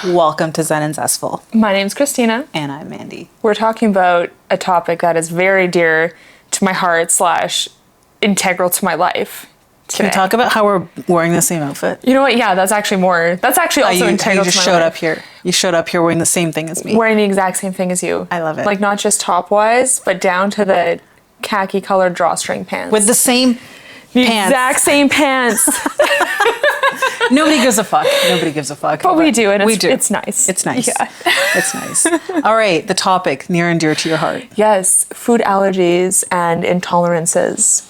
Welcome to Zen and Zestful. My name's Kristina. And I'm Mandy. We're talking about a topic that is very dear to my heart / integral to my life. Can we talk about how we're wearing the same outfit? You know what? Yeah, that's actually also integral you just to my showed life. up here. You showed up here wearing the same thing as me. Wearing the exact same thing as you. I love it. Like not just top-wise, but down to the khaki colored drawstring pants. With the same pants. Exact same pants. Nobody gives a fuck. Nobody gives a fuck. But we do, and we do. It's nice. It's nice. Yeah. It's nice. All right, the topic near and dear to your heart. Yes, food allergies and intolerances.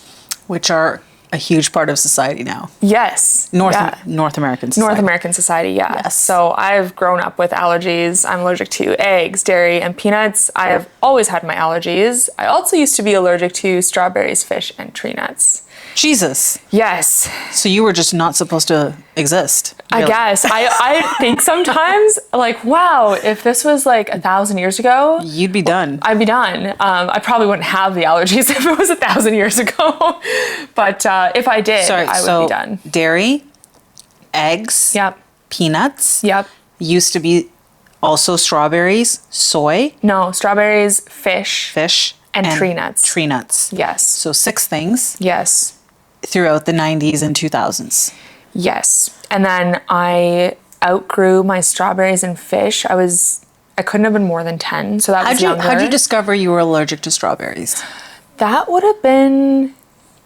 Which are a huge part of society now. Yes. North American society. North American society, yeah. Yes. So I've grown up with allergies. I'm allergic to eggs, dairy, and peanuts. I have always had my allergies. I also used to be allergic to strawberries, fish, and tree nuts. Jesus. Yes. So you were just not supposed to exist. Really. I guess. I think sometimes, like, wow, if this was like 1,000 years ago, you'd be done. I'd be done. I probably wouldn't have the allergies if it was 1,000 years ago. But if I did, I would be done. Dairy, eggs, yep, peanuts, yep, used to be also strawberries, soy. No, strawberries, fish, and tree nuts. Tree nuts. Yes. So 6 things. Yes. Throughout the 90s and 2000s. Yes. And then I outgrew my strawberries and fish. I couldn't have been more than 10, so that was younger. How'd you discover you were allergic to strawberries? That would have been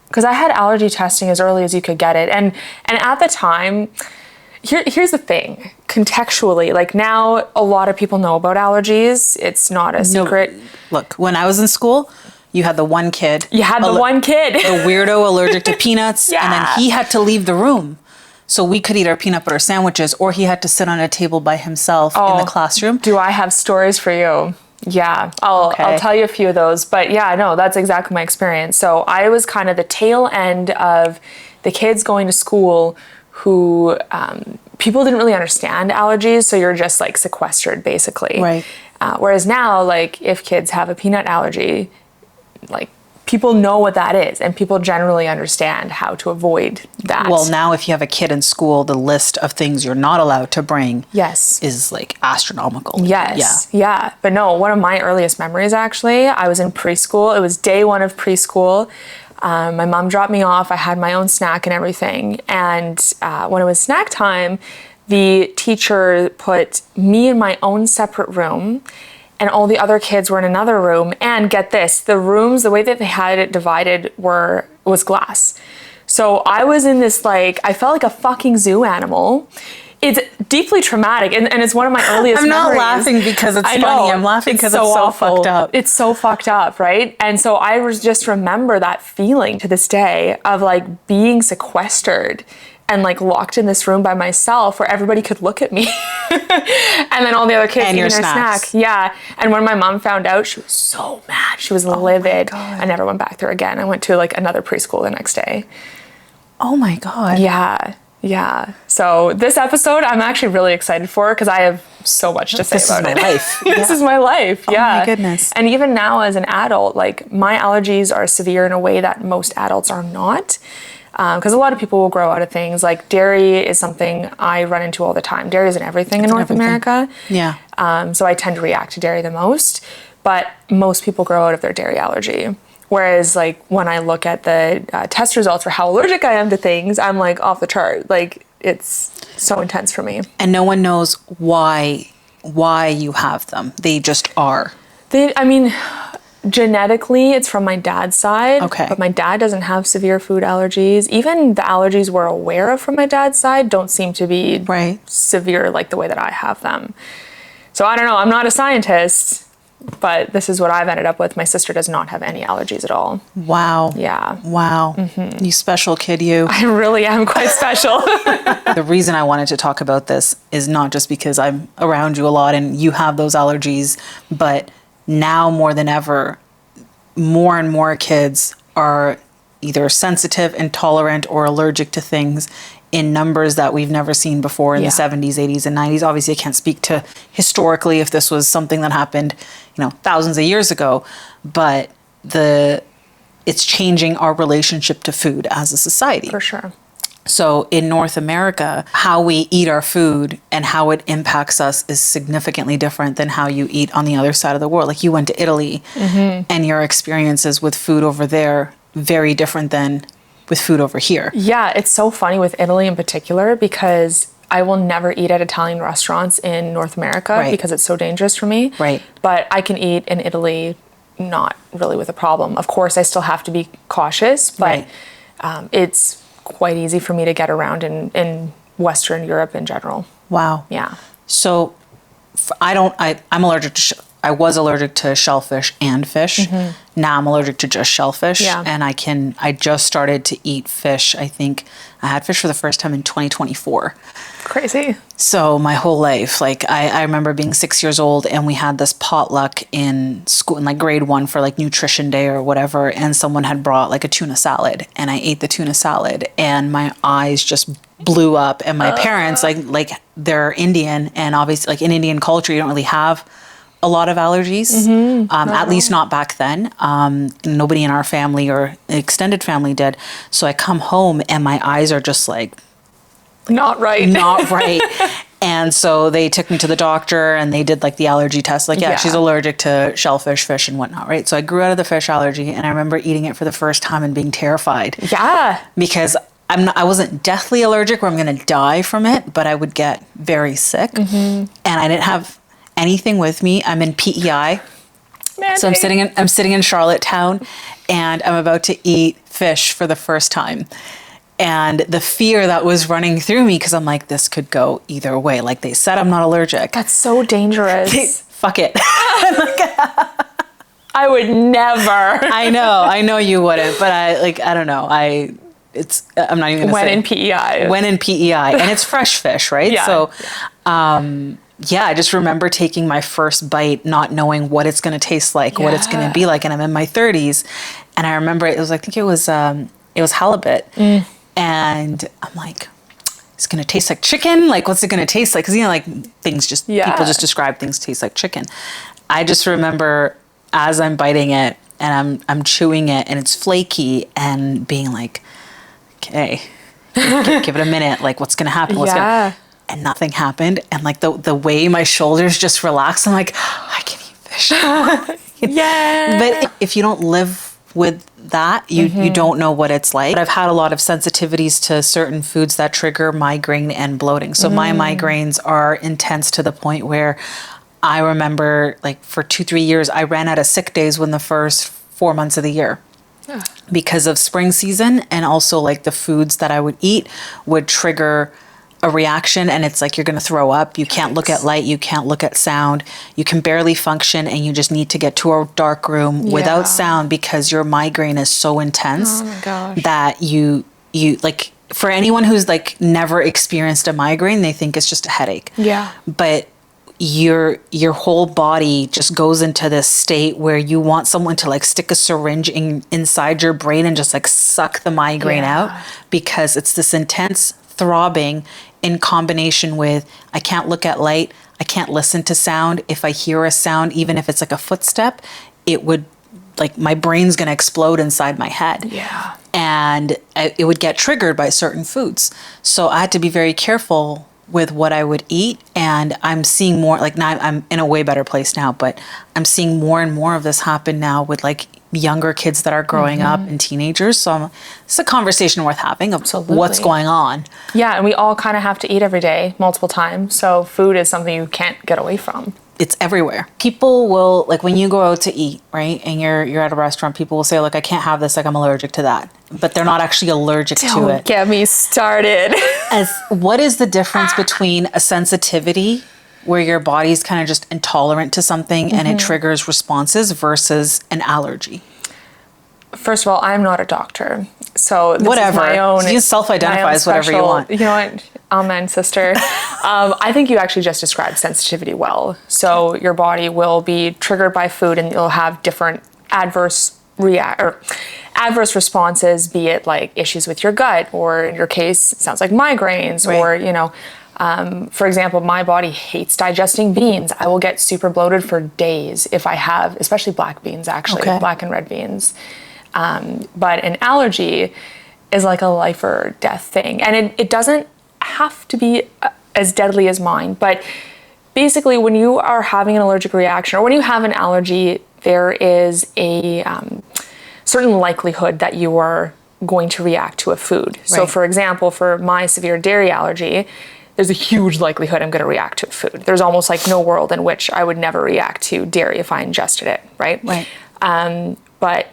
because I had allergy testing as early as you could get it. And at the time, here's the thing. Contextually, like now a lot of people know about allergies. It's not a secret. Look, when I was in school, you had the one kid. You had the one kid. The weirdo allergic to peanuts. Yeah. And then he had to leave the room. So we could eat our peanut butter sandwiches, or he had to sit on a table by himself in the classroom. Do I have stories for you? Yeah, I'll tell you a few of those. But yeah, no, that's exactly my experience. So I was kind of the tail end of the kids going to school who people didn't really understand allergies. So you're just like sequestered basically. Right. Whereas now, like if kids have a peanut allergy, like people know what that is and people generally understand how to avoid that. Well, now if you have a kid in school, the list of things you're not allowed to bring is like astronomical. Yes. Yeah. But no, one of my earliest memories actually, I was in preschool. It was day 1 of preschool. My mom dropped me off. I had my own snack and everything. And when it was snack time, the teacher put me in my own separate room and all the other kids were in another room. And get this, the rooms, the way that they had it divided was glass. So I was in this, like, I felt like a fucking zoo animal. It's deeply traumatic, and it's one of my earliest memories. I'm not laughing because it's funny. I'm laughing because it's so fucked up. It's so fucked up, right? And so I just remember that feeling to this day of like being sequestered and like locked in this room by myself where everybody could look at me. And then all the other kids eating their snack. Yeah. And when my mom found out, she was so mad. She was livid. I never went back there again. I went to like another preschool the next day. Oh my God. Yeah. Yeah. So this episode, I'm actually really excited for because I have so much to say about it. This is my life. Yeah. Oh my goodness. And even now as an adult, like my allergies are severe in a way that most adults are not. Because a lot of people will grow out of things. Like dairy is something I run into all the time. Dairy is in everything in North America. Yeah. So I tend to react to dairy the most. But most people grow out of their dairy allergy. Whereas like when I look at the test results for how allergic I am to things, I'm like off the chart. Like it's so intense for me. And no one knows why you have them. They just are. Genetically, it's from my dad's side. Okay. But my dad doesn't have severe food allergies. Even the allergies we're aware of from my dad's side don't seem to be severe like the way that I have them. So I don't know. I'm not a scientist, but this is what I've ended up with. My sister does not have any allergies at all. Wow. Yeah. Wow. Mm-hmm. You special kid, you. I really am quite special. The reason I wanted to talk about this is not just because I'm around you a lot and you have those allergies, but now more than ever, more and more kids are either sensitive, intolerant, or allergic to things in numbers that we've never seen before in the 70s, 80s, and 90s. Obviously, I can't speak to historically if this was something that happened, thousands of years ago, but it's changing our relationship to food as a society. For sure. So in North America, how we eat our food and how it impacts us is significantly different than how you eat on the other side of the world. Like you went to Italy and your experiences with food over there, very different than with food over here. Yeah, it's so funny with Italy in particular because I will never eat at Italian restaurants in North America because it's so dangerous for me. Right. But I can eat in Italy not really with a problem. Of course, I still have to be cautious, but it's quite easy for me to get around in Western Europe in general. Wow. Yeah. So I'm allergic to, I was allergic to shellfish and fish. Now I'm allergic to just shellfish. Yeah. And I just started to eat fish. I think I had fish for the first time in 2024. Crazy. So my whole life, like I remember being 6 years old and we had this potluck in school in like grade 1 for like nutrition day or whatever. And someone had brought like a tuna salad and I ate the tuna salad and my eyes just blew up. And my parents, like they're Indian and obviously like in Indian culture, you don't really have a lot of allergies, at least not back then. Nobody in our family or extended family did. So I come home and my eyes are just like, not right. Not right. And so they took me to the doctor and they did like the allergy test. Like, she's allergic to shellfish, fish and whatnot, right? So I grew out of the fish allergy and I remember eating it for the first time and being terrified. Yeah. Because I wasn't deathly allergic where I'm going to die from it, but I would get very sick. And I didn't have anything with me. I'm in PEI. So I'm sitting in Charlottetown and I'm about to eat fish for the first time. And the fear that was running through me, because I'm like, this could go either way. Like they said, I'm not allergic. That's so dangerous. Fuck it. I would never. I know you wouldn't, but I don't know. I'm not even gonna say. When in PEI. And it's fresh fish, right? Yeah. So, I just remember taking my first bite, not knowing what it's going to taste like, what it's going to be like. And I'm in my 30s. And I remember it was halibut. And I'm like, it's going to taste like chicken. Like, what's it going to taste like? Cause like things people just describe things taste like chicken. I just remember as I'm biting it and I'm chewing it and it's flaky and being like, okay, give it a minute. Like what's going to happen? And nothing happened. And like the way my shoulders just relaxed, I'm like, I can eat fish. But if you don't live with that, you don't know what it's like. But I've had a lot of sensitivities to certain foods that trigger migraine and bloating. So my migraines are intense to the point where I remember like for 2-3 years, I ran out of sick days within the first 4 months of the year. Because of spring season and also like the foods that I would eat would trigger a reaction and it's like you're going to throw up. You can't look at light. You can't look at sound. You can barely function and you just need to get to a dark room without sound because your migraine is so intense that you like for anyone who's like never experienced a migraine, they think it's just a headache. Yeah. But your whole body just goes into this state where you want someone to like stick a syringe inside your brain and just like suck the migraine out because it's this intense throbbing in combination with I can't look at light, I can't listen to sound. If I hear a sound, even if it's like a footstep, it would like my brain's gonna explode inside my head. Yeah. And it would get triggered by certain foods. So I had to be very careful with what I would eat. And I'm seeing more, like now I'm in a way better place now, but I'm seeing more and more of this happen now with like younger kids that are growing up and teenagers. So it's a conversation worth having of what's going on. Yeah, and we all kind of have to eat every day, multiple times. So food is something you can't get away from. It's everywhere. People will, like when you go out to eat, right, and you're at a restaurant, people will say, like, I can't have this, like I'm allergic to that. But they're not actually allergic to it. Don't get me started. What is the difference between a sensitivity where your body's kind of just intolerant to something and it triggers responses versus an allergy? First of all, I'm not a doctor. So this whatever. Is my own. You self-identify as whatever you want. You know what? Amen, sister. I think you actually just described sensitivity well. So your body will be triggered by food and you'll have different adverse responses, be it like issues with your gut, or in your case, it sounds like migraines, or, you know, for example, my body hates digesting beans. I will get super bloated for days if I have, especially black beans, actually, black and red beans. But an allergy is like a life or death thing. And it doesn't have to be as deadly as mine, but basically when you are having an allergic reaction or when you have an allergy, there is a certain likelihood that you are going to react to a food. Right. So for example, for my severe dairy allergy, there's a huge likelihood I'm going to react to a food. There's almost like no world in which I would never react to dairy if I ingested it, right? Right. But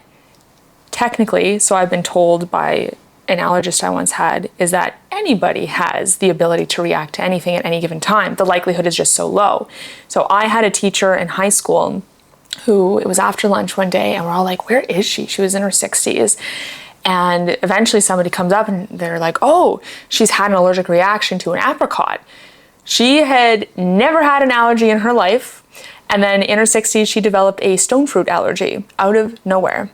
technically, so I've been told by an allergist I once had, is that anybody has the ability to react to anything at any given time. The likelihood is just so low. So I had a teacher in high school who, it was after lunch one day, and we're all like, where is she? She was in her 60s. And eventually somebody comes up and they're like, oh, she's had an allergic reaction to an apricot. She had never had an allergy in her life. And then in her 60s, she developed a stone fruit allergy out of nowhere.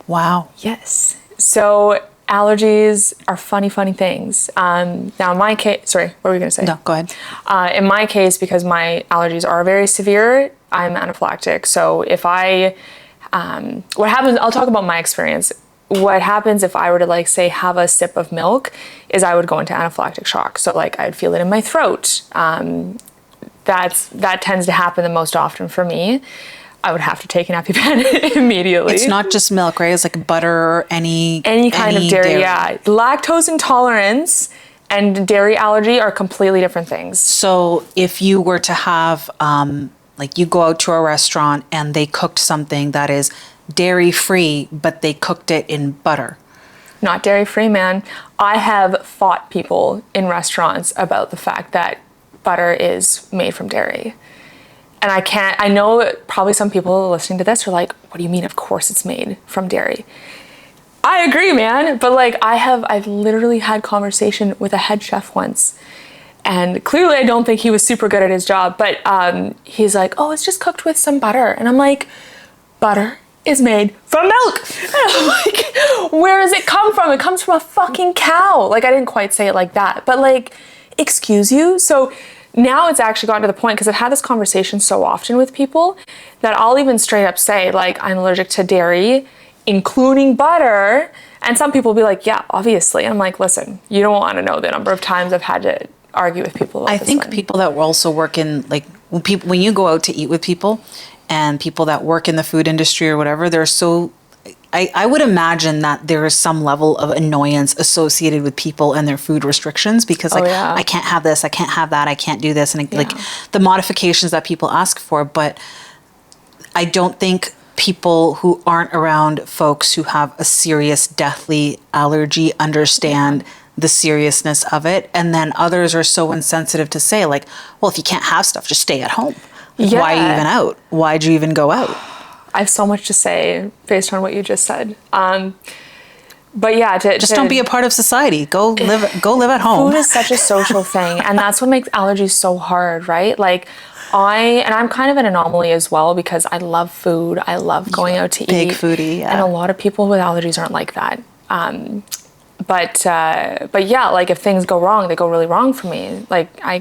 Wow. Yes. So allergies are funny things. Now in my case, sorry, what were you going to say? No, go ahead. In my case, because my allergies are very severe, I'm anaphylactic. So if what happens, I'll talk about my experience. What happens if I were to, like, say, have a sip of milk is I would go into anaphylactic shock. So like I'd feel it in my throat. That tends to happen the most often for me. I would have to take an EpiPen immediately. It's not just milk, right? It's like butter or any kind of dairy. Yeah. Lactose intolerance and dairy allergy are completely different things. So if you were to have, like you go out to a restaurant and they cooked something that is dairy free, but they cooked it in butter. Not dairy free, man. I have fought people in restaurants about the fact that butter is made from dairy. And I know probably some people listening to this are like, what do you mean? Of course it's made from dairy. I agree, man. But like I've literally had conversation with a head chef once, and clearly I don't think he was super good at his job, but he's like, oh, it's just cooked with some butter. And I'm like, butter is made from milk. And I'm like, where does it come from? It comes from a fucking cow. Like, I didn't quite say it like that, but like, excuse you? So now it's actually gotten to the point, because I've had this conversation so often with people, that I'll even straight up say, like, I'm allergic to dairy, including butter. And some people will be like, yeah, obviously. And I'm like, listen, you don't want to know the number of times I've had to argue with people about this. I think people that also work in, like, when you go out to eat with people, and people that work in the food industry or whatever, they're so, I would imagine that there is some level of annoyance associated with people and their food restrictions, because like, I can't have this, I can't have that, I can't do this. And like the modifications that people ask for. But I don't think people who aren't around folks who have a serious deathly allergy understand the seriousness of it. And then others are so insensitive to say, like, well, if you can't have stuff, just stay at home. Why are you even out? Why'd you even go out? I have so much to say based on what you just said. But yeah, just don't be a part of society. Go live at home. Food is such a social thing, and that's what makes allergies so hard, right? Like I'm kind of an anomaly as well, because I love food. I love going out to eat. Big foodie, yeah. And a lot of people with allergies aren't like that. But yeah, like if things go wrong, they go really wrong for me. Like I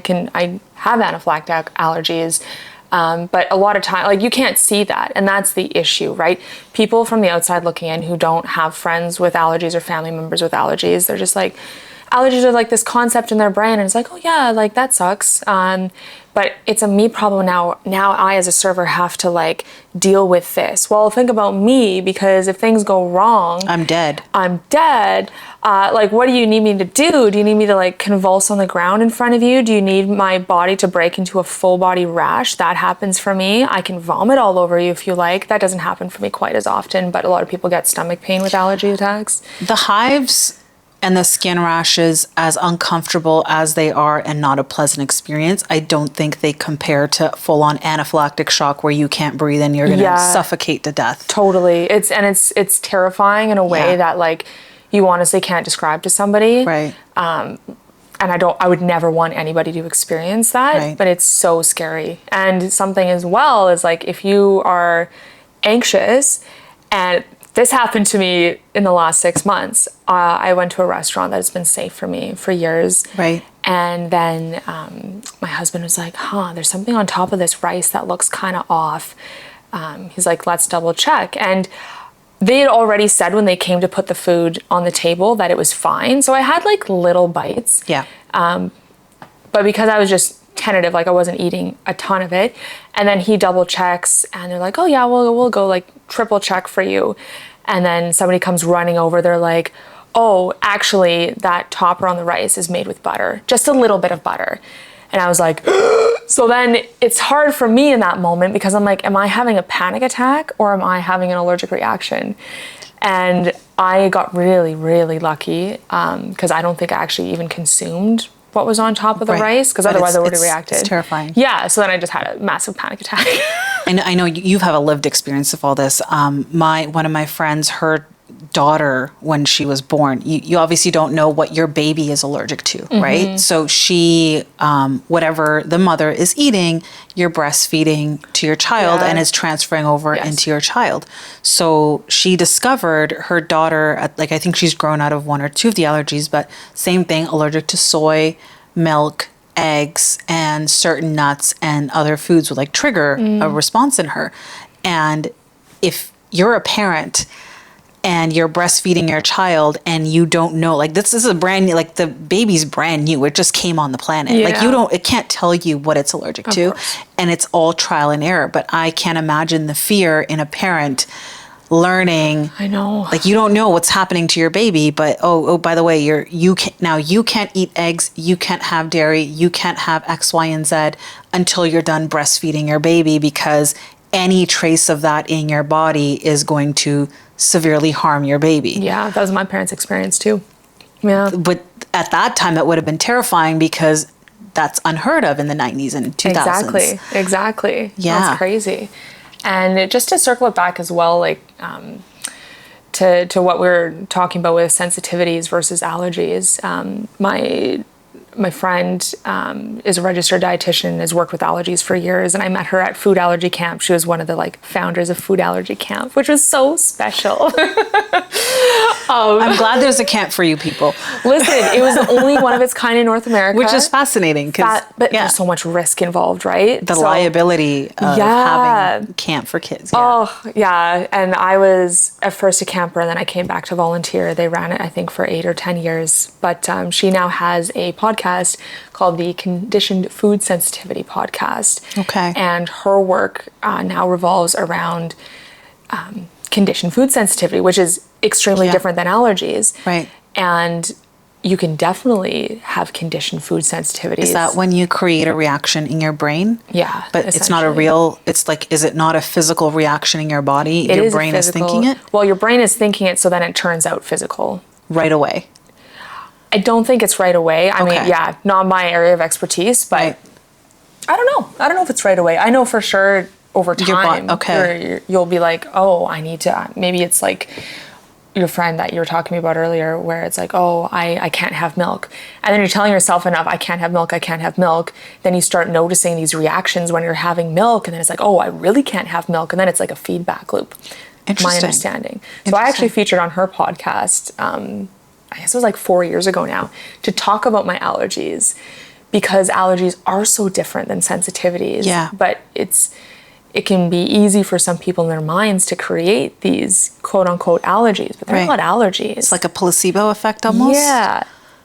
have anaphylactic allergies. But a lot of time, like, you can't see that. And that's the issue, right? People from the outside looking in who don't have friends with allergies or family members with allergies, they're just like, allergies are like this concept in their brain. And it's like, oh yeah, like that sucks. But it's a me problem now. Now I, as a server, have to like deal with this. Well, think about me, because if things go wrong, I'm dead. Like, what do you need me to do? Do you need me to like convulse on the ground in front of you? Do you need my body to break into a full body rash? That happens for me. I can vomit all over you if you like. That doesn't happen for me quite as often, but a lot of people get stomach pain with allergy attacks. The hives and the skin rashes, as uncomfortable as they are and not a pleasant experience, I don't think they compare to full-on anaphylactic shock where you can't breathe and you're going to suffocate to death. Totally. It's terrifying in a way that like you honestly can't describe to somebody. Right. And I would never want anybody to experience that, but it's so scary. And something as well is like, if you are anxious, and this happened to me in the last 6 months. I went to a restaurant that has been safe for me for years. Right. And then my husband was like, there's something on top of this rice that looks kind of off. He's like, let's double check. And they had already said when they came to put the food on the table that it was fine. So I had like little bites. Yeah. But because I was just tentative, like I wasn't eating a ton of it. And then he double checks and they're like, oh yeah, we'll go like triple check for you. And then somebody comes running over. They're like, oh, actually that topper on the rice is made with butter, just a little bit of butter. And I was like, so then it's hard for me in that moment because I'm like, am I having a panic attack or am I having an allergic reaction? And I got really, really lucky because I don't think I actually even consumed what was on top of the rice, because otherwise I would have reacted. It's terrifying. Yeah, so then I just had a massive panic attack. I know you have a lived experience of all this. One of my friends, her daughter, when she was born, you obviously don't know what your baby is allergic to, right? So she, whatever the mother is eating, you're breastfeeding to your child and it's transferring over into your child. So she discovered her daughter, I think she's grown out of one or two of the allergies, but same thing, allergic to soy, milk, eggs, and certain nuts and other foods would like trigger a response in her. And if you're a parent and you're breastfeeding your child and you don't know, like this is a brand new, like the baby's brand new, it just came on the planet. Yeah. Like it can't tell you what it's allergic to. And it's all trial and error. But I can't imagine the fear in a parent learning. I know. Like you don't know what's happening to your baby, but oh, by the way, you can't eat eggs, you can't have dairy, you can't have X, Y, and Z until you're done breastfeeding your baby, because any trace of that in your body is going to severely harm your baby. Yeah, that was my parents' experience too. Yeah. But at that time, it would have been terrifying because that's unheard of in the 90s and 2000s. Exactly. Yeah. That's crazy. And just to circle it back as well, like to what we were talking about with sensitivities versus allergies, my friend is a registered dietitian and has worked with allergies for years, and I met her at food allergy camp. She was one of the founders of food allergy camp, which was so special. I'm glad there's a camp for you people. Listen, it was the only one of its kind in North America, which is fascinating because there's so much risk involved, right? The liability of having camp for kids. Oh yeah, and I was at first a camper, and then I came back to volunteer. They ran it, I think, for 8 or 10 years. But she now has a podcast called the Conditioned Food Sensitivity Podcast. Okay. And her work now revolves around conditioned food sensitivity, which is extremely different than allergies. Right. And you can definitely have conditioned food sensitivities. Is that when you create a reaction in your brain? Yeah. But it's not a real, is it not a physical reaction in your body? Your brain is thinking it? Well, your brain is thinking it, so then it turns out physical. Right away. I don't think it's right away. I mean, not my area of expertise, but I don't know. I don't know if it's right away. I know for sure over time, you'll be like, oh, I need to, maybe it's like your friend that you were talking about earlier, where it's like, oh, I can't have milk. And then you're telling yourself enough, I can't have milk, I can't have milk. Then you start noticing these reactions when you're having milk, and then it's like, oh, I really can't have milk. And then it's like a feedback loop. My understanding. So I actually featured on her podcast, I guess it was like 4 years ago now, to talk about my allergies, because allergies are so different than sensitivities. Yeah. But it can be easy for some people in their minds to create these quote unquote allergies, but they're not allergies. It's like a placebo effect almost. Yeah.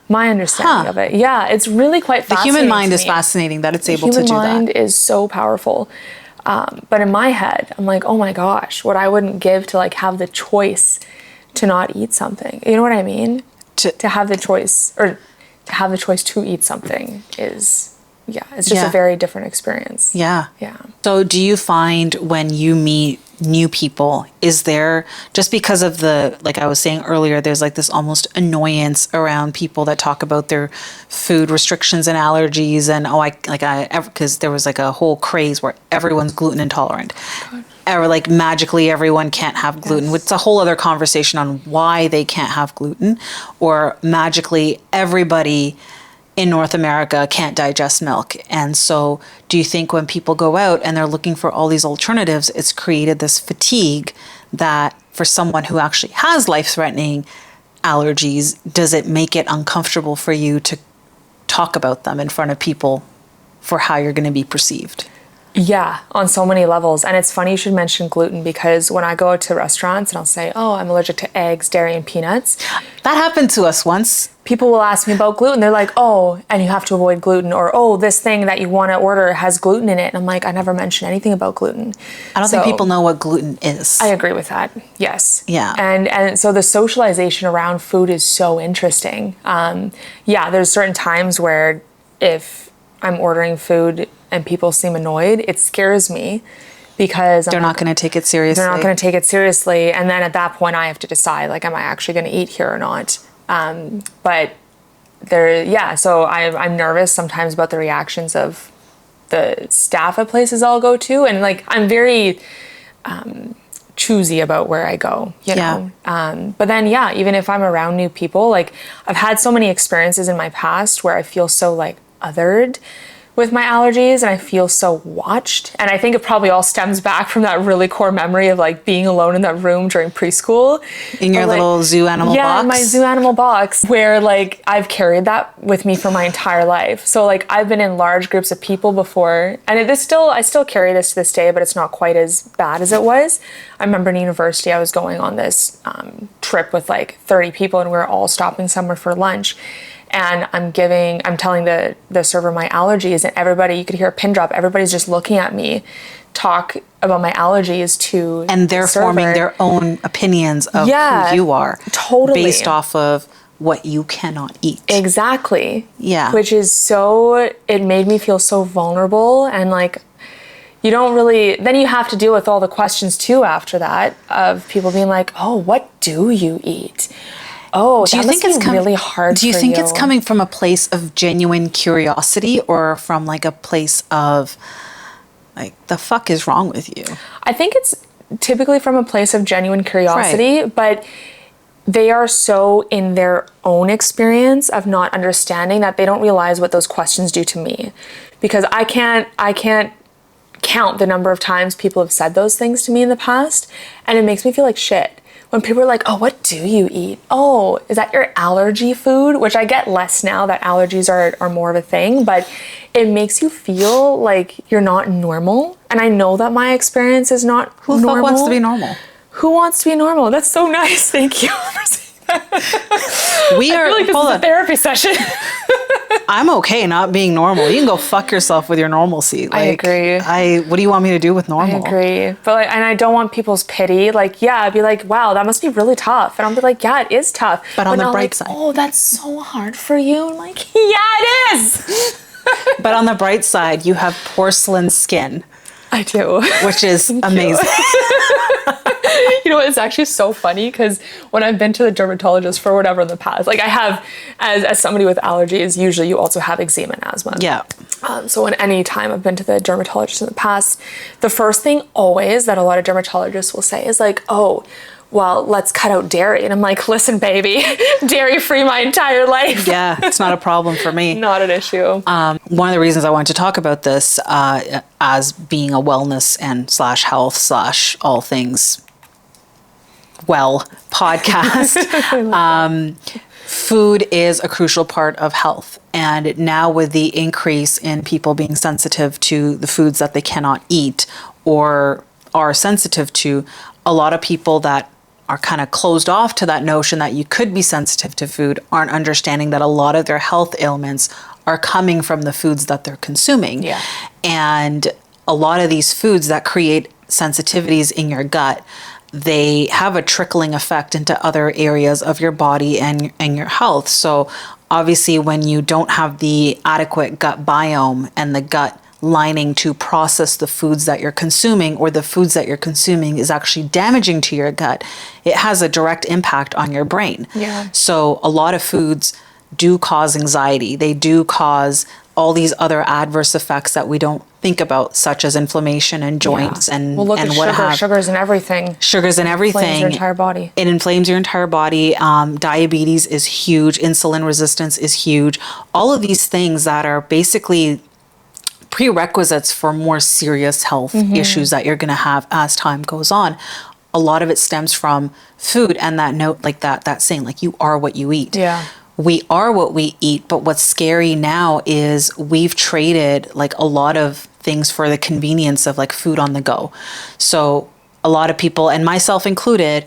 My understanding of it. Yeah. It's really quite fascinating. The human mind is fascinating that it's able to do that. The human mind is so powerful. But in my head, I'm like, oh my gosh, what I wouldn't give to have the choice to not eat something. You know what I mean? To have the choice, or to have the choice to eat something it's just a very different experience. Yeah. Yeah. So do you find when you meet new people, is there, just because of the, like I was saying earlier, there's this almost annoyance around people that talk about their food restrictions and allergies, and because there was a whole craze where everyone's gluten intolerant. Or magically everyone can't have gluten. It's a whole other conversation on why they can't have gluten, or magically everybody in North America can't digest milk. And so do you think when people go out and they're looking for all these alternatives, it's created this fatigue that for someone who actually has life-threatening allergies, does it make it uncomfortable for you to talk about them in front of people for how you're going to be perceived? Yeah, on so many levels. And it's funny you should mention gluten, because when I go out to restaurants and I'll say, oh, I'm allergic to eggs, dairy, and peanuts, That happened to us once. people will ask me about gluten. They're like, oh, and you have to avoid gluten, or, oh, this thing that you want to order has gluten in it. And I'm like, I never mentioned anything about gluten. I don't think people know what gluten is. I agree with that. Yes. Yeah. And so the socialization around food is so interesting. Yeah, there's certain times where if I'm ordering food and people seem annoyed, it scares me, because They're not going to take it seriously. they're not going to take it seriously. And then at that point, I have to decide, like, am I actually going to eat here or not? But so I'm nervous sometimes about the reactions of the staff at places I'll go to. And like, I'm very choosy about where I go, you know? But then, even if I'm around new people, like, I've had so many experiences in my past where I feel so like othered with my allergies, and I feel so watched. And I think it probably all stems back from that really core memory of like being alone in that room during preschool. In your little zoo animal box? Yeah, in my zoo animal box, where like I've carried that with me for my entire life. So like I've been in large groups of people before, and I still carry this to this day, but it's not quite as bad as it was. I remember in university, I was going on this trip with like 30 people, and we were all stopping somewhere for lunch. And I'm telling the server my allergies, and everybody, you could hear a pin drop. Everybody's just looking at me, talk about my allergies to And they're the server. forming their own opinions of who you are. Totally. Based off of what you cannot eat. Exactly. Yeah. Which is it made me feel so vulnerable, and like, you don't really, then you have to deal with all the questions too after that, of people being like, oh, what do you eat? Oh, Do you think it's really hard? Do you think it's coming from a place of genuine curiosity, or from like a place of like, the fuck is wrong with you? I think it's typically from a place of genuine curiosity, but they are so in their own experience of not understanding that they don't realize what those questions do to me. Because I can't count the number of times people have said those things to me in the past, and it makes me feel like shit. When people are like, oh, what do you eat? Oh, is that your allergy food? Which I get less now that allergies are more of a thing, but it makes you feel like you're not normal. And I know that my experience is not Who the normal. fuck wants to be normal? Who wants to be normal? That's so nice. Thank you for saying that. We are, I feel like this is a therapy session. I'm okay not being normal. You can go fuck yourself with your normalcy. I agree. What do you want me to do with normal? I agree. But like, and I don't want people's pity. Like, yeah, I'd be like, wow, that must be really tough. And I'll be like, yeah, it is tough. But on the not bright like, side. oh, that's so hard for you. I'm like, yeah, it is. But on the bright side, you have porcelain skin, I do. which is amazing. You know what? It's actually so funny, because when I've been to the dermatologist for whatever in the past, like I have, as somebody with allergies, usually you also have eczema and asthma. Yeah. So when any time I've been to the dermatologist in the past, the first thing always that a lot of dermatologists will say is like, oh, well, let's cut out dairy. And I'm like, listen, baby, dairy free my entire life. Yeah, it's not a problem for me. Not an issue. One of the reasons I wanted to talk about this as being a wellness and / health / all things podcast, food is a crucial part of health. And now with the increase in people being sensitive to the foods that they cannot eat or are sensitive to, a lot of people that are kind of closed off to that notion that you could be sensitive to food aren't understanding that a lot of their health ailments are coming from the foods that they're consuming. Yeah. And a lot of these foods that create sensitivities in your gut, they have a trickling effect into other areas of your body and your health. So obviously when you don't have the adequate gut biome and the gut lining to process the foods that you're consuming, or the foods that you're consuming is actually damaging to your gut, it has a direct impact on your brain. Yeah. So a lot of foods do cause anxiety. They do cause all these other adverse effects that we don't think about, such as inflammation and joints and well, look and at what sugar, have sugars and everything. Sugars and everything. Inflames your entire body. It inflames your entire body. Diabetes is huge. Insulin resistance is huge. All of these things that are basically prerequisites for more serious health issues that you're going to have as time goes on. A lot of it stems from food, and that note, like that saying, like, you are what you eat. Yeah. We are what we eat, but what's scary now is we've traded like a lot of things for the convenience of like food on the go. So a lot of people, and myself included,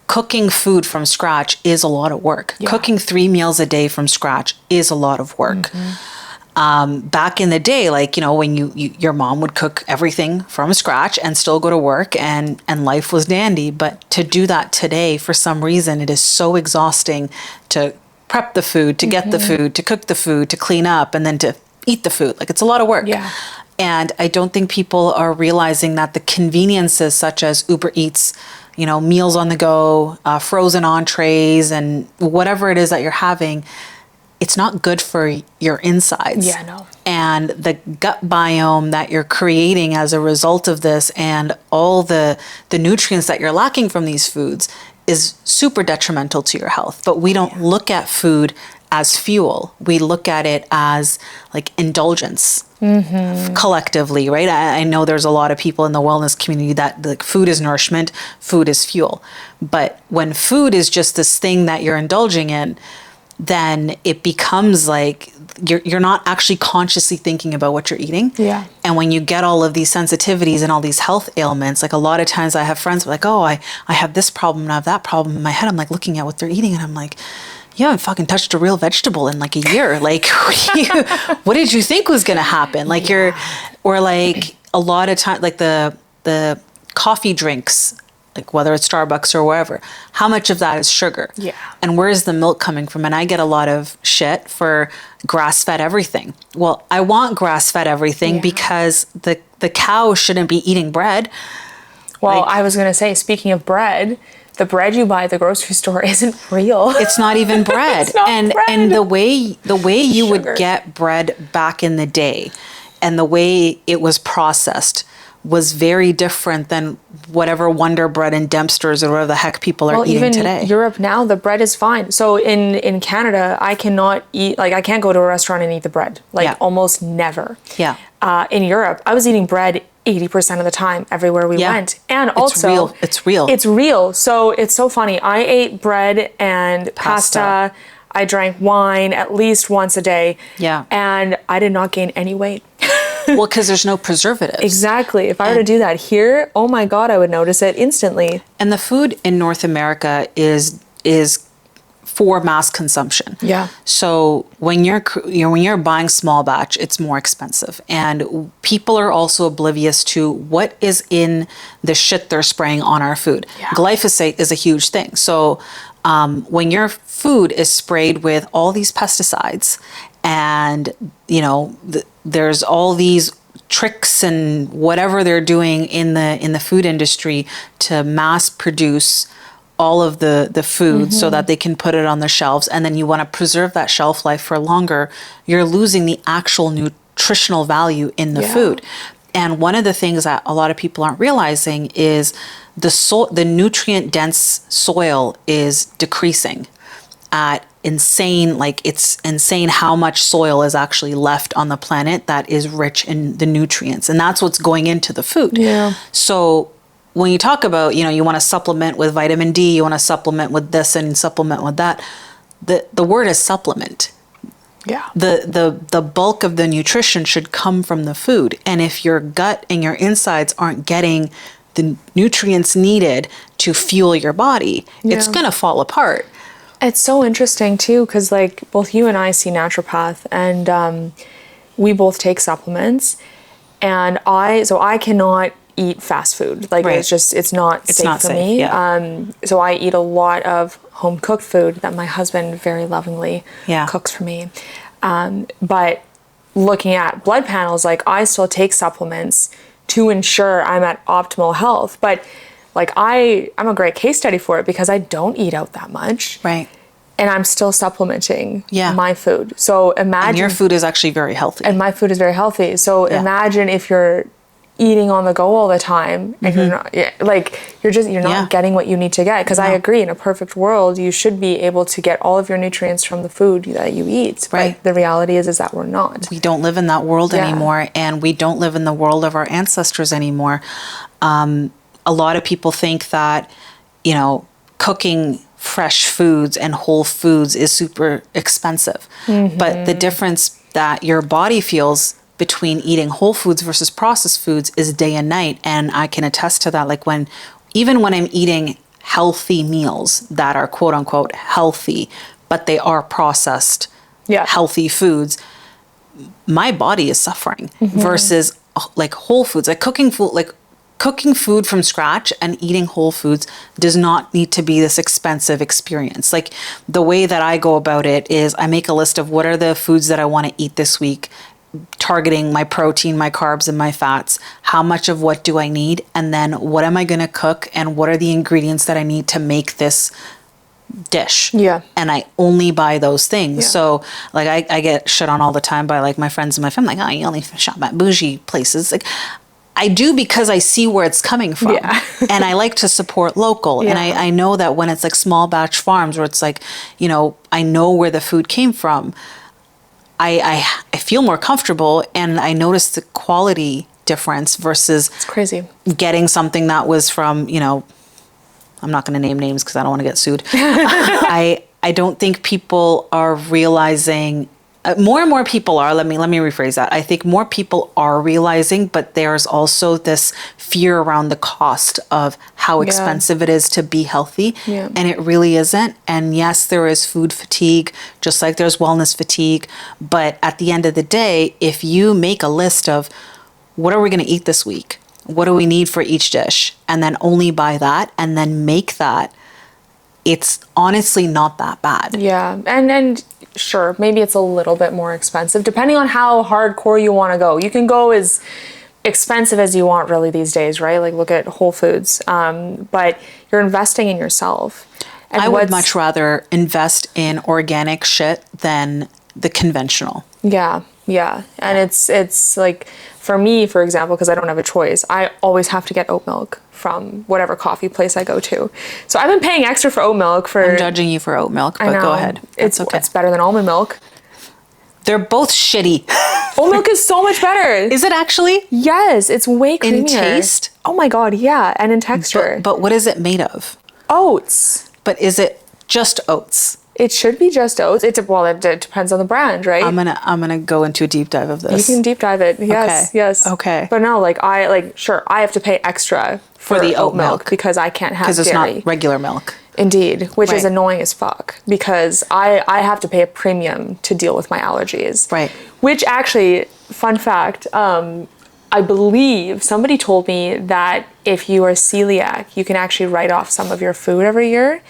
cooking food from scratch is a lot of work. Yeah. Cooking 3 meals a day from scratch is a lot of work. Back in the day, like, you know, when your mom would cook everything from scratch and still go to work and life was dandy. But to do that today, for some reason, it is so exhausting to prep the food, to get the food, to cook the food, to clean up, and then to eat the food. Like, it's a lot of work. Yeah. And I don't think people are realizing that the conveniences such as Uber Eats, you know, meals on the go, frozen entrees, and whatever it is that you're having, it's not good for your insides. Yeah, no. And the gut biome that you're creating as a result of this, and all the nutrients that you're lacking from these foods, is super detrimental to your health. But we don't look at food as fuel. We look at it as like indulgence. Collectively, right? I know there's a lot of people in the wellness community that like food is nourishment, food is fuel. But when food is just this thing that you're indulging in, then it becomes like you're not actually consciously thinking about what you're eating. Yeah. And when you get all of these sensitivities and all these health ailments, like a lot of times I have friends like, oh, I have this problem and I have that problem. In my head, I'm like looking at what they're eating and I'm like, you haven't fucking touched a real vegetable in like a year. Like, what did you think was going to happen? Like or like a lot of time, like the coffee drinks, like whether it's Starbucks or wherever, how much of that is sugar? Yeah. And where is the milk coming from? And I get a lot of shit for grass-fed everything. Well, I want grass-fed everything because the cow shouldn't be eating bread. Well, Like- I was going to say, speaking of bread, the bread you buy at the grocery store isn't real. It's not even bread. It's not and bread. and the way you Sugar. would get bread back in the day and the way it was processed was very different than whatever Wonder Bread and Dempster's or whatever the heck people are eating even today. Europe now, the bread is fine. So in Canada, I cannot eat, like I can't go to a restaurant and eat the bread, like Yeah. almost never. Yeah. In Europe, I was eating bread 80% of the time everywhere we Yeah. went. And also, It's real. It's real. So it's so funny. I ate bread and pasta. I drank wine at least once a day. Yeah. And I did not gain any weight. Well, because there's no preservatives. Exactly. If I were to do that here, oh my God, I would notice it instantly. And the food in North America is for mass consumption. Yeah. So when you're buying small batch, it's more expensive, and people are also oblivious to what is in the shit they're spraying on our food. Yeah. Glyphosate is a huge thing. So when your food is sprayed with all these pesticides, and you know there's all these tricks and whatever they're doing in the food industry to mass produce all of the food so that they can put it on the shelves, and then you want to preserve that shelf life for longer, you're losing the actual nutritional value in the food. And one of the things that a lot of people aren't realizing is the nutrient dense soil is decreasing at it's insane how much soil is actually left on the planet that is rich in the nutrients, and that's what's going into the food. Yeah. So when you talk about, you know, you want to supplement with vitamin D, you want to supplement with this and supplement with that, the word is supplement. Yeah. The bulk of the nutrition should come from the food. And if your gut and your insides aren't getting the nutrients needed to fuel your body, it's going to fall apart. It's so interesting too, because like both you and I see naturopath, and we both take supplements, and I cannot eat fast food. Like Right. it's not safe for me. Yeah. So I eat a lot of home cooked food that my husband very lovingly Yeah. cooks for me. But looking at blood panels, like I still take supplements to ensure I'm at optimal health. But like I'm a great case study for it because I don't eat out that much. Right. And I'm still supplementing Yeah. my food. So imagine And your food is actually very healthy. and my food is very healthy. So Yeah. imagine if you're eating on the go all the time and you're not you're not Yeah. getting what you need to get. Because I No. agree, in a perfect world, you should be able to get all of your nutrients from the food that you eat. Right. But the reality is that we're not. We don't live in that world Yeah. anymore, and we don't live in the world of our ancestors anymore. A lot of people think that, you know, cooking fresh foods and whole foods is super expensive. But the difference that your body feels between eating whole foods versus processed foods is day and night. And I can attest to that. Like even when I'm eating healthy meals that are quote unquote healthy, but they are processed healthy foods, my body is suffering versus like whole foods, like cooking food from scratch and eating whole foods does not need to be this expensive experience. Like the way that I go about it is I make a list of what are the foods that I want to eat this week, targeting my protein, my carbs, and my fats. How much of what do I need? And then what am I going to cook? And what are the ingredients that I need to make this dish? Yeah. And I only buy those things. Yeah. So like I get shit on all the time by like my friends and my family, like, oh, you only shop at bougie places. Like I do because I see where it's coming from. Yeah. And I like to support local. Yeah. And I know that when it's like small batch farms where it's like, I know where the food came from, I feel more comfortable and I notice the quality difference versus it's crazy getting something that was from, I'm not going to name names because I don't want to get sued. I don't think people are realizing, more and more people are, let me rephrase that. I think more people are realizing, but there's also this fear around the cost of how expensive it is to be healthy. Yeah. And it really isn't. And yes, there is food fatigue, just like there's wellness fatigue. But at the end of the day, if you make a list of what are we going to eat this week? What do we need for each dish? And then only buy that and then make that, it's honestly not that bad. Yeah. And sure, maybe it's a little bit more expensive depending on how hardcore you want to go. You can go as expensive as you want really these days, right? Like look at Whole Foods. But you're investing in yourself. And I would much rather invest in organic shit than the conventional. Yeah. Yeah. And it's like, for me, for example, because I don't have a choice, I always have to get oat milk from whatever coffee place I go to. So I've been paying extra for oat milk for... I'm judging you for oat milk, but go ahead. It's okay. It's better than almond milk. They're both shitty. Oat milk is so much better. Is it actually? Yes, it's way creamier. In taste? Oh my God, yeah, and in texture. But what is it made of? Oats. But is it just oats? It should be just oats. It depends on the brand, right? I'm gonna go into a deep dive of this. You can deep dive it. Yes, okay. yes. Okay. But no, sure, I have to pay extra for the oat milk because I can't have dairy. Because it's not regular milk. Indeed, which is annoying as fuck because I have to pay a premium to deal with my allergies. Right. Which actually, fun fact, I believe somebody told me that if you are celiac, you can actually write off some of your food every year.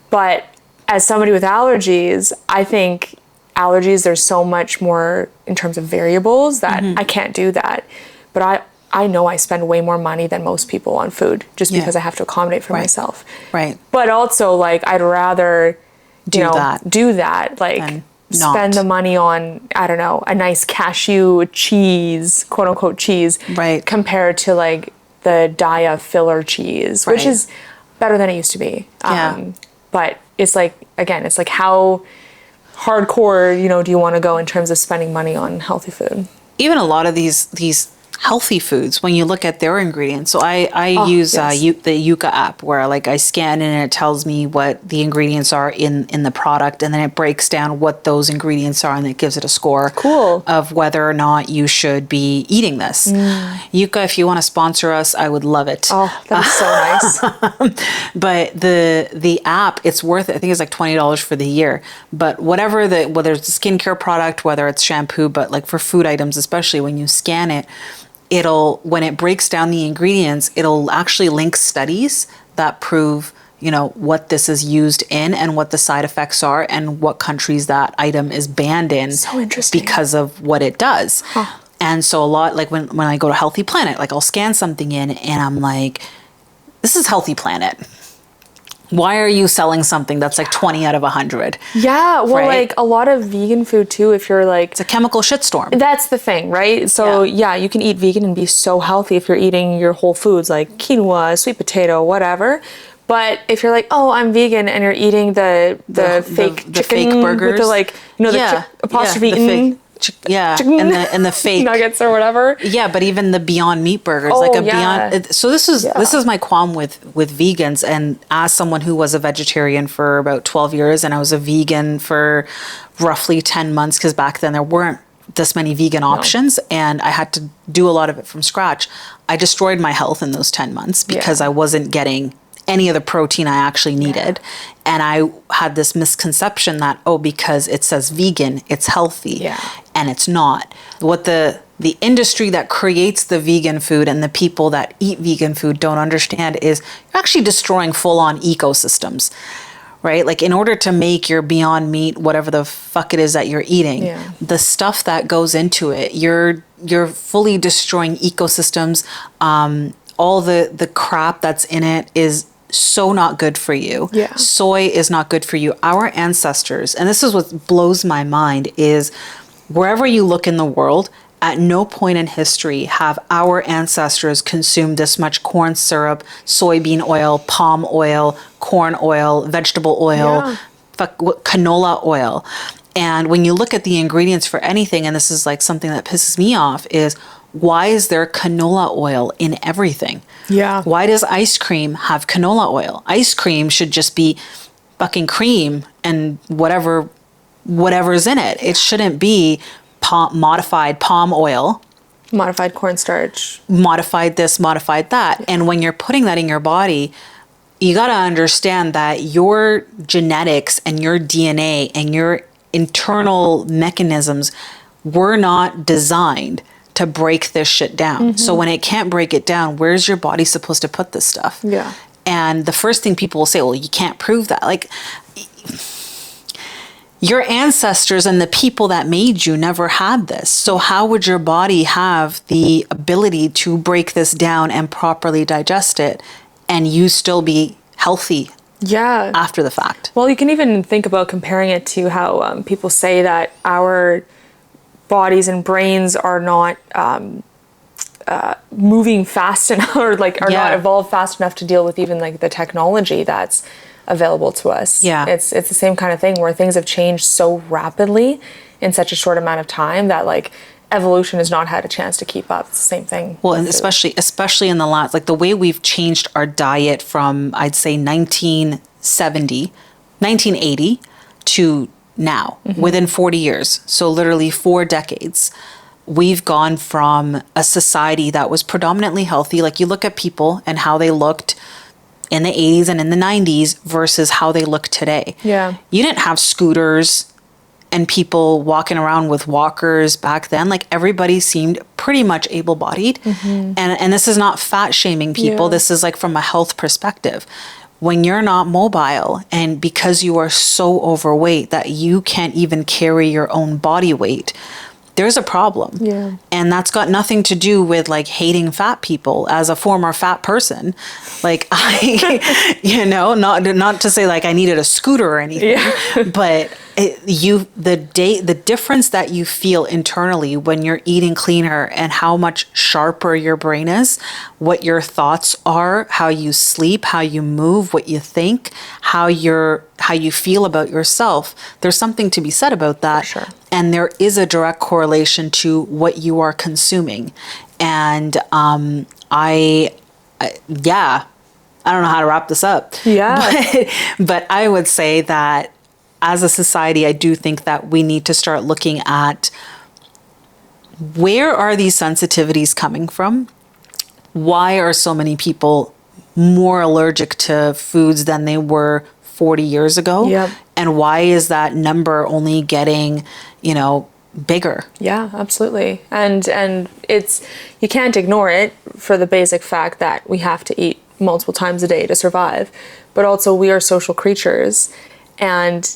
But as somebody with allergies, I think allergies, there's so much more in terms of variables that I can't do that. But I know I spend way more money than most people on food just because I have to accommodate for myself. Right. But also, like, I'd rather do that, like spend the money on, I don't know, a nice cashew cheese, quote unquote cheese, right, compared to like the Daya filler cheese, which is better than it used to be. But it's like, again, it's like how hardcore, do you want to go in terms of spending money on healthy food? Even a lot of these healthy foods, when you look at their ingredients. So I use the Yuka app where like I scan and it tells me what the ingredients are in the product, and then it breaks down what those ingredients are and it gives it a score of whether or not you should be eating this. Yuka, if you want to sponsor us, I would love it. Oh, that's so nice. But the app, it's worth it. I think it's like $20 for the year. But whether it's a skincare product, whether it's shampoo, but like for food items, especially when you scan it, when it breaks down the ingredients, it'll actually link studies that prove, what this is used in and what the side effects are and what countries that item is banned in. So interesting. Because of what it does. Huh. And so a lot, like when I go to Healthy Planet, like I'll scan something in and I'm like, this is Healthy Planet. Why are you selling something that's like 20 out of 100? Yeah, well, like a lot of vegan food too, if you're like... It's a chemical shitstorm. That's the thing, right? So yeah, you can eat vegan and be so healthy if you're eating your whole foods like quinoa, sweet potato, whatever. But if you're like, oh, I'm vegan, and you're eating the fake chicken fake burgers with the apostrophe in... chicken. and the fake nuggets or whatever. Yeah, but even the Beyond Meat burgers, Beyond. So this is my qualm with vegans. And as someone who was a vegetarian for about 12 years, and I was a vegan for roughly 10 months, because back then there weren't this many vegan options, and I had to do a lot of it from scratch. I destroyed my health in those 10 months because I wasn't getting any of the protein I actually needed. And I had this misconception that, because it says vegan, it's healthy. And it's not. What the industry that creates the vegan food and the people that eat vegan food don't understand is you're actually destroying full-on ecosystems, right? Like, in order to make your Beyond Meat, whatever the fuck it is that you're eating, the stuff that goes into it, you're fully destroying ecosystems. All the crap that's in it is so not good for you. Soy is not good for you. Our ancestors, and this is what blows my mind, is wherever you look in the world, at no point in history have our ancestors consumed this much corn syrup, soybean oil, palm oil, corn oil, vegetable oil, canola oil. And when you look at the ingredients for anything, and this is like something that pisses me off, is why is there canola oil in everything? Why does ice cream have canola oil? Ice cream should just be fucking cream and whatever's in it. It shouldn't be modified palm oil, modified cornstarch, modified this, modified that. And when you're putting that in your body, you got to understand that your genetics and your DNA and your internal mechanisms were not designed to break this shit down. So when it can't break it down, where's your body supposed to put this stuff? And the first thing people will say, well, you can't prove that. Like, your ancestors and the people that made you never had this. So how would your body have the ability to break this down and properly digest it and you still be healthy after the fact? Well, you can even think about comparing it to how people say that our bodies and brains are not moving fast enough, or like are not evolved fast enough to deal with even like the technology that's available to us. It's the same kind of thing where things have changed so rapidly in such a short amount of time that like evolution has not had a chance to keep up. It's the same thing. Well, and especially in the last, like the way we've changed our diet from, I'd say 1980 to now, within 40 years. So literally 4 decades. We've gone from a society that was predominantly healthy. Like, you look at people and how they looked in the 80s and in the 90s versus how they look today. You didn't have scooters and people walking around with walkers back then. Like, everybody seemed pretty much able-bodied. And this is not fat shaming people. This is like from a health perspective. When you're not mobile and because you are so overweight that you can't even carry your own body weight, there's a problem. And that's got nothing to do with like hating fat people. As a former fat person, like not to say like I needed a scooter or anything, but the difference that you feel internally when you're eating cleaner and how much sharper your brain is, what your thoughts are, how you sleep, how you move, what you think, how you feel about yourself. There's something to be said about that. For sure. And there is a direct correlation to what you are consuming. And I don't know how to wrap this up. But I would say that as a society, I do think that we need to start looking at where are these sensitivities coming from? Why are so many people more allergic to foods than they were 40 years ago? And why is that number only getting, bigger? Absolutely. And it's, you can't ignore it for the basic fact that we have to eat multiple times a day to survive. But also we are social creatures, and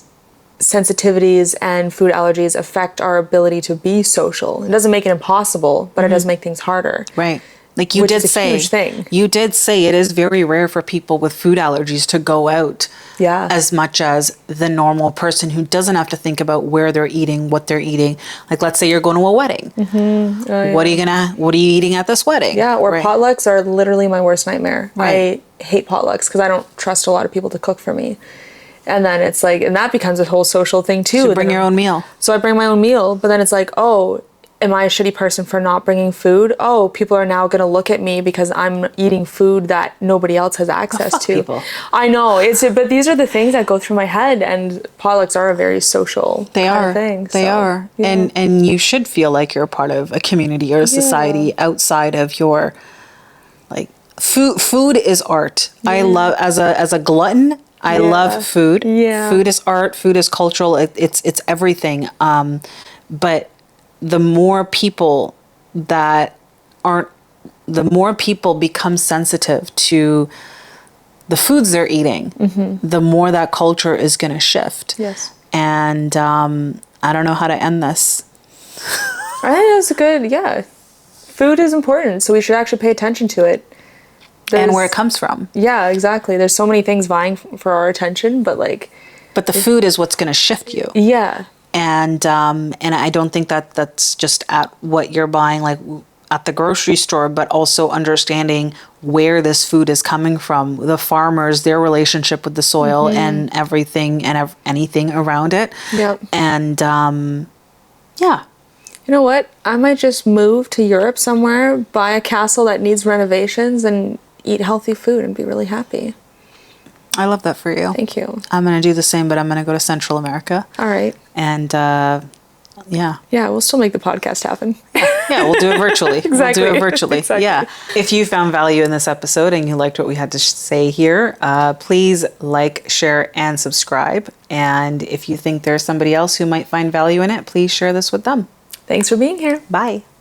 sensitivities and food allergies affect our ability to be social. It doesn't make it impossible, but it does make things harder. Right. Like you did say, you did say it is very rare for people with food allergies to go out as much as the normal person who doesn't have to think about where they're eating, what they're eating. Like, let's say you're going to a wedding. What are you eating at this wedding? Potlucks are literally my worst nightmare. I hate potlucks because I don't trust a lot of people to cook for me. And then it's like, and that becomes a whole social thing too. So bring your own meal. So I bring my own meal, but then it's like, am I a shitty person for not bringing food? Oh, people are now going to look at me because I'm eating food that nobody else has access to. People. I know, but these are the things that go through my head, and potlucks are a very social kind of thing. They are. Yeah. And you should feel like you're a part of a community or a society outside of your, like, food is art. I love, as a glutton, I love food. Yeah. Food is art, food is cultural, it's everything. But the more people become sensitive to the foods they're eating, the more that culture is going to shift. Yes. And I don't know how to end this. I think that's good, Food is important, so we should actually pay attention to it. And where it comes from. Yeah, exactly. There's so many things vying for our attention, but the food is what's going to shift you. Yeah. And I don't think that's just at what you're buying, like at the grocery store, but also understanding where this food is coming from, the farmers, their relationship with the soil and everything and anything around it. Yep. And yeah. You know what? I might just move to Europe somewhere, buy a castle that needs renovations, and eat healthy food and be really happy. I love that for you. Thank you. I'm going to do the same, but I'm going to go to Central America. All right. And yeah. Yeah, we'll still make the podcast happen. Yeah, we'll do it virtually. Exactly. We'll do it virtually. Exactly. Yeah. If you found value in this episode and you liked what we had to say here, please like, share, and subscribe. And if you think there's somebody else who might find value in it, please share this with them. Thanks for being here. Bye.